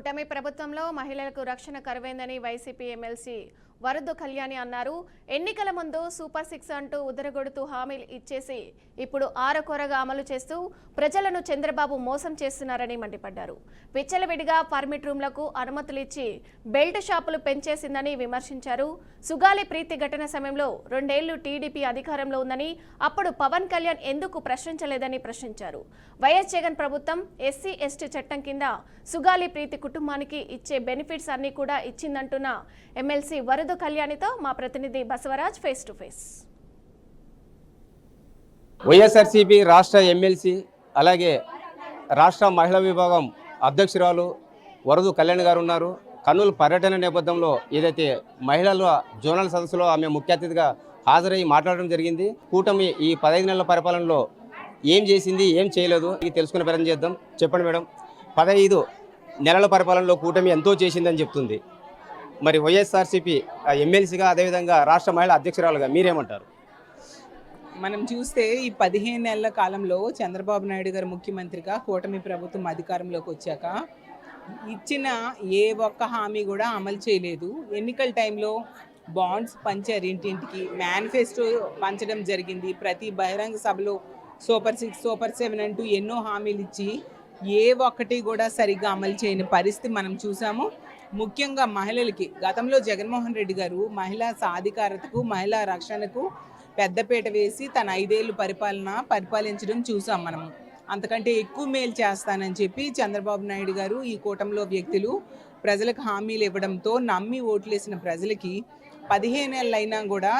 కూటమి ప్రభుత్వంలో మహిళలకు రక్షణ కరువైందని వైసీపీ ఎమ్మెల్సీ వరదు కళ్యాణి అన్నారు. ఎన్నికల ముందు సూపర్ 6 అంటూ ఉదరగొడుతూ హామీలు ఇచ్చేసి ఇప్పుడు ఆరకొరగా అమలు చేస్తూ ప్రజలను చంద్రబాబు మోసం చేస్తున్నారని మండిపడ్డారు. విచ్చలవిడిగా పర్మిట్ రూమ్లకు అనుమతులు ఇచ్చి బెల్ట్ షాపులు పెంచేసిందని విమర్శించారు. సుగాలి ప్రీతి ఘటన సమయంలో 2 ఏళ్లు టీడీపీ అధికారంలో ఉందని అప్పుడు పవన్ కళ్యాణ్ ఎందుకు ప్రశ్నించలేదని ప్రశ్నించారు. వైఎస్ జగన్ ప్రభుత్వం ఎస్సీ ఎస్టీ చట్టం కింద సుగాలి ప్రీతి కుటుంబానికి ఇచ్చే బెనిఫిట్స్ అన్ని కూడా ఇచ్చిందంటున్న ఎమ్మెల్సీ వరదు కళ్యాణితో మా ప్రతినిధి Basavaraj face to face. YSRCP రాష్ట్ర ఎమ్మెల్సీ అలాగే రాష్ట్ర మహిళా విభాగం అధ్యక్షురాలు వరదు కళ్యాణ్ గారు ఉన్నారు. కర్నూలు పర్యటన నేపథ్యంలో ఏదైతే మహిళల జోనల్ సదస్సులో ఆమె ముఖ్య అతిథిగా హాజరై మాట్లాడడం జరిగింది. కూటమి ఈ 15 నెలల పరిపాలనలో ఏం చేసింది, ఏం చేయలేదు ఇది తెలుసుకునే ప్రయత్నం చేద్దాం. చెప్పండి మేడం, 15 నెలల పరిపాలనలో కూటమి ఎంతో చేసిందని చెప్తుంది. మరి వైఎస్ఆర్సీపీ ఎమ్మెల్సీగా అదేవిధంగా రాష్ట్ర మహిళా అధ్యక్షురాలుగా మీరేమంటారు? మనం చూస్తే ఈ 15 నెలల కాలంలో చంద్రబాబు నాయుడు గారు ముఖ్యమంత్రిగా కూటమి ప్రభుత్వం అధికారంలోకి వచ్చాక ఇచ్చిన ఏ ఒక్క హామీ కూడా అమలు చేయలేదు. ఎన్నికల టైంలో బాండ్స్ పంచారు, ఇంటింటికి మేనిఫెస్టో పంచడం జరిగింది. ప్రతి బహిరంగ సభలో సూపర్ 6 సూపర్ 7 అంటూ ఎన్నో హామీలు ఇచ్చి ఏ ఒక్కటి కూడా సరిగ్గా అమలు చేయని పరిస్థితి మనం చూసాము. ముఖ్యంగా మహిళలకి గతంలో జగన్మోహన్ రెడ్డి గారు మహిళా సాధికారతకు మహిళా రక్షణకు పెద్దపీట వేసి తన 5 ఏళ్ళు పరిపాలించడం చూసాం మనము. అంతకంటే ఎక్కువ మేలు చేస్తానని చెప్పి చంద్రబాబు నాయుడు గారు ఈ కూటమిలో వ్యక్తులు ప్రజలకు హామీలు ఇవ్వడంతో నమ్మి ఓట్లేసిన ప్రజలకి 15 నెలలు అయినా కూడా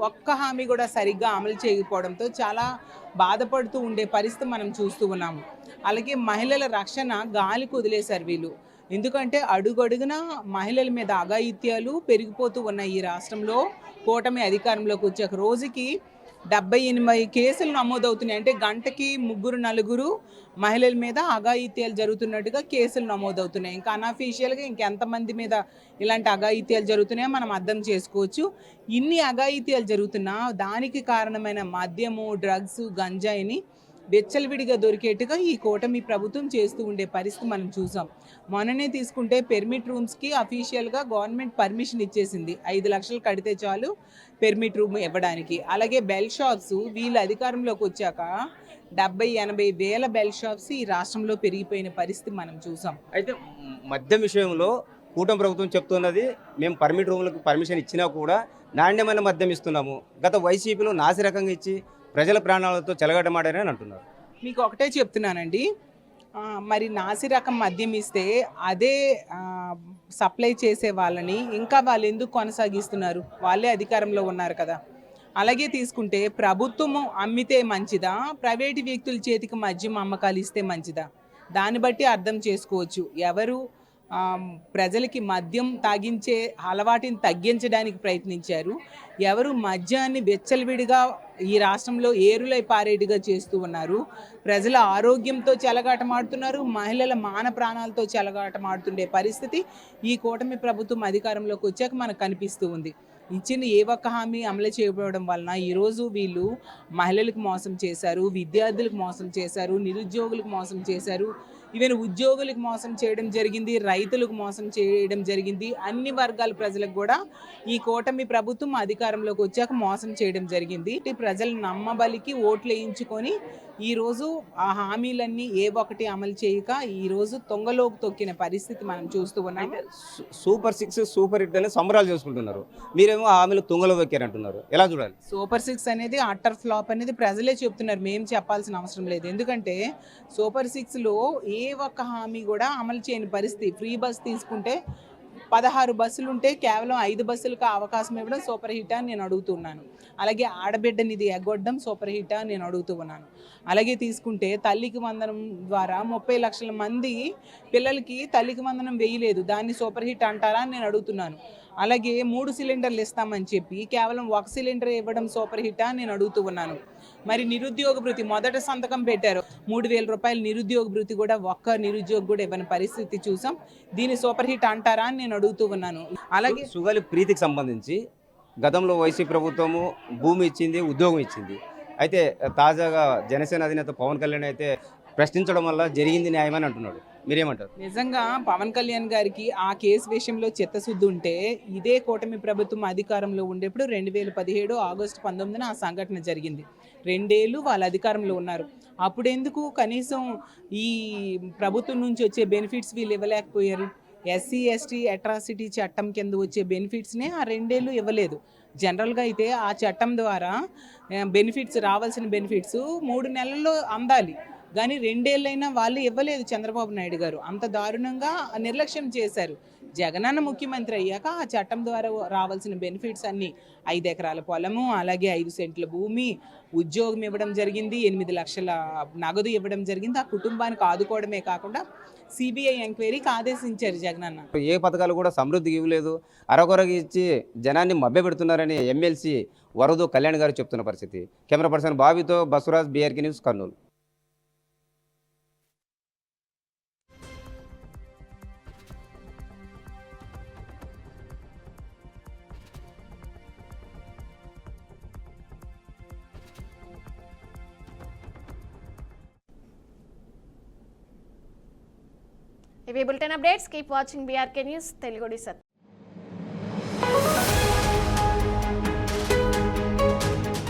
ఒక్క హామీ కూడా సరిగ్గా అమలు చేయకపోవడంతో చాలా బాధపడుతూ ఉండే పరిస్థితి మనం చూస్తూ ఉన్నాము. అలాగే మహిళల రక్షణ గాలికి వదిలేశారు వీళ్ళు. ఎందుకంటే అడుగడుగున మహిళల మీద అఘాయిత్యాలు పెరిగిపోతూ ఉన్నాయి. ఈ రాష్ట్రంలో కూటమి అధికారంలోకి వచ్చాక రోజుకి 78 కేసులు నమోదవుతున్నాయి. అంటే గంటకి 3-4 మహిళల మీద అఘాయిత్యాలు జరుగుతున్నట్టుగా కేసులు నమోదవుతున్నాయి. ఇంకా అన్అఫీషియల్గా ఇంకెంతమంది మీద ఇలాంటి అఘాయిత్యాలు జరుగుతున్నాయో మనం అర్థం చేసుకోవచ్చు. ఇన్ని అఘాయిత్యాలు జరుగుతున్నా దానికి కారణమైన మద్యము, డ్రగ్స్, గంజాయిని వెచ్చలవిడిగా దొరికేట్టుగా ఈ కూటమి ప్రభుత్వం చేస్తూ ఉండే పరిస్థితి మనం చూసాం. మొన్ననే తీసుకుంటే పెర్మిట్ రూమ్స్కి అఫీషియల్గా గవర్నమెంట్ పర్మిషన్ ఇచ్చేసింది. 5 లక్షలు కడితే చాలు పెర్మిట్ రూమ్ ఇవ్వడానికి. అలాగే బెల్ షాప్స్ వీళ్ళు అధికారంలోకి వచ్చాక 70-80 వేల బెల్ షాప్స్ ఈ రాష్ట్రంలో పెరిగిపోయిన పరిస్థితి మనం చూసాం. అయితే మద్యం విషయంలో కూటమి ప్రభుత్వం చెప్తున్నది మేము పర్మిట్ రూమ్లకు పర్మిషన్ ఇచ్చినా కూడా నాణ్యమైన మద్యం ఇస్తున్నాము. గత వైసీపీలో నాసిరకంగా ఇచ్చి ప్రజల ప్రాణాలతో చెలగటమాడారని అంటున్నారు. మీకు ఒకటే చెప్తున్నానండి, మరి నాసిరకం మద్యం ఇస్తే అదే సప్లై చేసే వాళ్ళని ఇంకా వాళ్ళు ఎందుకు కొనసాగిస్తున్నారు? వాళ్ళే అధికారంలో ఉన్నారు కదా. అలాగే తీసుకుంటే ప్రభుత్వము అమ్మితే మంచిదా, ప్రైవేటు వ్యక్తుల చేతికి మద్యం అమ్మకాలు ఇస్తే మంచిదా? దాన్ని బట్టి అర్థం చేసుకోవచ్చు ఎవరు ప్రజలకి మద్యం తాగించే అలవాటుని తగ్గించడానికి ప్రయత్నించారు, ఎవరు మద్యాన్ని వెచ్చలవిడిగా ఈ రాష్ట్రంలో ఏరులై పారేడుగా చేస్తూ ఉన్నారు, ప్రజల ఆరోగ్యంతో చెలగాటమాడుతున్నారు, మహిళల మాన ప్రాణాలతో చెలగాటమాడుతుండే పరిస్థితి ఈ కూటమి ప్రభుత్వం అధికారంలోకి వచ్చాక మనకు కనిపిస్తూ ఉంది. ఇచ్చిన ఏ ఒక్క హామీ అమలు చేయకపోవడం వలన ఈరోజు వీళ్ళు మహిళలకు మోసం చేశారు, విద్యార్థులకు మోసం చేశారు, నిరుద్యోగులకు మోసం చేశారు, ఈవెన్ ఉద్యోగులకు మోసం చేయడం జరిగింది, రైతులకు మోసం చేయడం జరిగింది. అన్ని వర్గాల ప్రజలకు కూడా ఈ కూటమి ప్రభుత్వం అధికారంలోకి వచ్చాక మోసం చేయడం జరిగింది. ప్రజలు నమ్మబలికి ఓట్లు వేయించుకొని ఈరోజు ఆ హామీలన్నీ ఏ ఒక్కటి అమలు చేయక ఈరోజు తొంగలోకి తొక్కిన పరిస్థితి మనం చూస్తూ ఉన్నాం. సూపర్ 6 సూపర్ హిట్ అనే సంబరాలు చేసుకుంటున్నారు, మీరేమో హామీలు తుంగలో దొక్కారంటున్నారు. ఎలా చూడాలి? సూపర్ 6 అనేది అట్టర్ ఫ్లాప్ అనేది ప్రజలే చెప్తున్నారు, మేము చెప్పాల్సిన అవసరం లేదు. ఎందుకంటే సూపర్ 6లో ఏ ఒక్క హామీ కూడా అమలు చేయని పరిస్థితి. ఫ్రీ బస్ తీసుకుంటే 16 బస్సులు ఉంటే కేవలం 5 బస్సులకు అవకాశం ఇవ్వడం సూపర్ హిట్ అని నేను అడుగుతున్నాను. అలాగే ఆడబిడ్డనిది ఎగ్గొట్టడం సూపర్ హిట్ అని నేను అడుగుతూ ఉన్నాను. అలాగే తీసుకుంటే తల్లికి వందనం ద్వారా 30 లక్షల మంది పిల్లలకి తల్లికి వందనం వేయలేదు, దాన్ని సూపర్ హిట్ అంటారా అని నేను అడుగుతున్నాను. అలాగే 3 సిలిండర్లు ఇస్తామని చెప్పి కేవలం 1 సిలిండర్ ఇవ్వడం సూపర్ హిట్ అని నేను అడుగుతూ ఉన్నాను. మరి నిరుద్యోగ భృతి మొదట సంతకం పెట్టారు, 3,000 రూపాయలు నిరుద్యోగ భృతి కూడా ఒక్క నిరుద్యోగి కూడా ఇవ్వని పరిస్థితి చూసాం. దీన్ని సూపర్ హిట్ అంటారా అని నేను అడుగుతూ ఉన్నాను. అలాగే సుగాలి ప్రీతికి సంబంధించి గతంలో వైసీపీ ప్రభుత్వము భూమి ఇచ్చింది, ఉద్యోగం ఇచ్చింది. అయితే తాజాగా జనసేన అధినేత పవన్ కళ్యాణ్ అయితే ప్రశ్నించడం వల్ల జరిగింది న్యాయమని అంటున్నాడు. మీరేమంటారు? నిజంగా పవన్ కళ్యాణ్ గారికి ఆ కేసు విషయంలో చిత్తశుద్ధి ఉంటే ఇదే కూటమి ప్రభుత్వం అధికారంలో ఉండేప్పుడు 2017 ఆగస్టు 19న ఆ సంఘటన జరిగింది. 2 ఏళ్ళు వాళ్ళ అధికారంలో ఉన్నారు. అప్పుడెందుకు కనీసం ఈ ప్రభుత్వం నుంచి వచ్చే బెనిఫిట్స్ వీళ్ళు ఇవ్వలేకపోయారు? ఎస్సీ ఎస్టీ అట్రాసిటీ చట్టం కింద వచ్చే బెనిఫిట్స్నే ఆ 2 ఏళ్ళు ఇవ్వలేదు. జనరల్గా అయితే ఆ చట్టం ద్వారా బెనిఫిట్స్ రావాల్సిన బెనిఫిట్స్ 3 నెలల్లో అందాలి. కానీ 2 ఏళ్ళైనా వాళ్ళు ఇవ్వలేదు చంద్రబాబు నాయుడు గారు. అంత దారుణంగా నిర్లక్ష్యం చేశారు. జగనన్న ముఖ్యమంత్రి అయ్యాక ఆ చట్టం ద్వారా రావాల్సిన బెనిఫిట్స్ అన్నీ 5 ఎకరాల పొలము, అలాగే 5 సెంట్ల భూమి, ఉద్యోగం ఇవ్వడం జరిగింది, 8 లక్షల నగదు ఇవ్వడం జరిగింది. ఆ కుటుంబానికి ఆదుకోవడమే కాకుండా సిబిఐ ఎంక్వైరీకి ఆదేశించారు జగనన్న. ఏ పథకాలు కూడా సమృద్ధికి ఇవ్వలేదు, అరకొరగా ఇచ్చి జనాన్ని మభ్యపెడుతున్నారని ఎమ్మెల్సీ వరదు కళ్యాణ్ గారు చెప్తున్న పరిస్థితి. కెమెరా పర్సన్ బాబీతో బసురాజ్, బీఆర్కే న్యూస్, కర్నూలు. ఇవి bulletin updates. Keep watching BRK news Telugu డిసత్.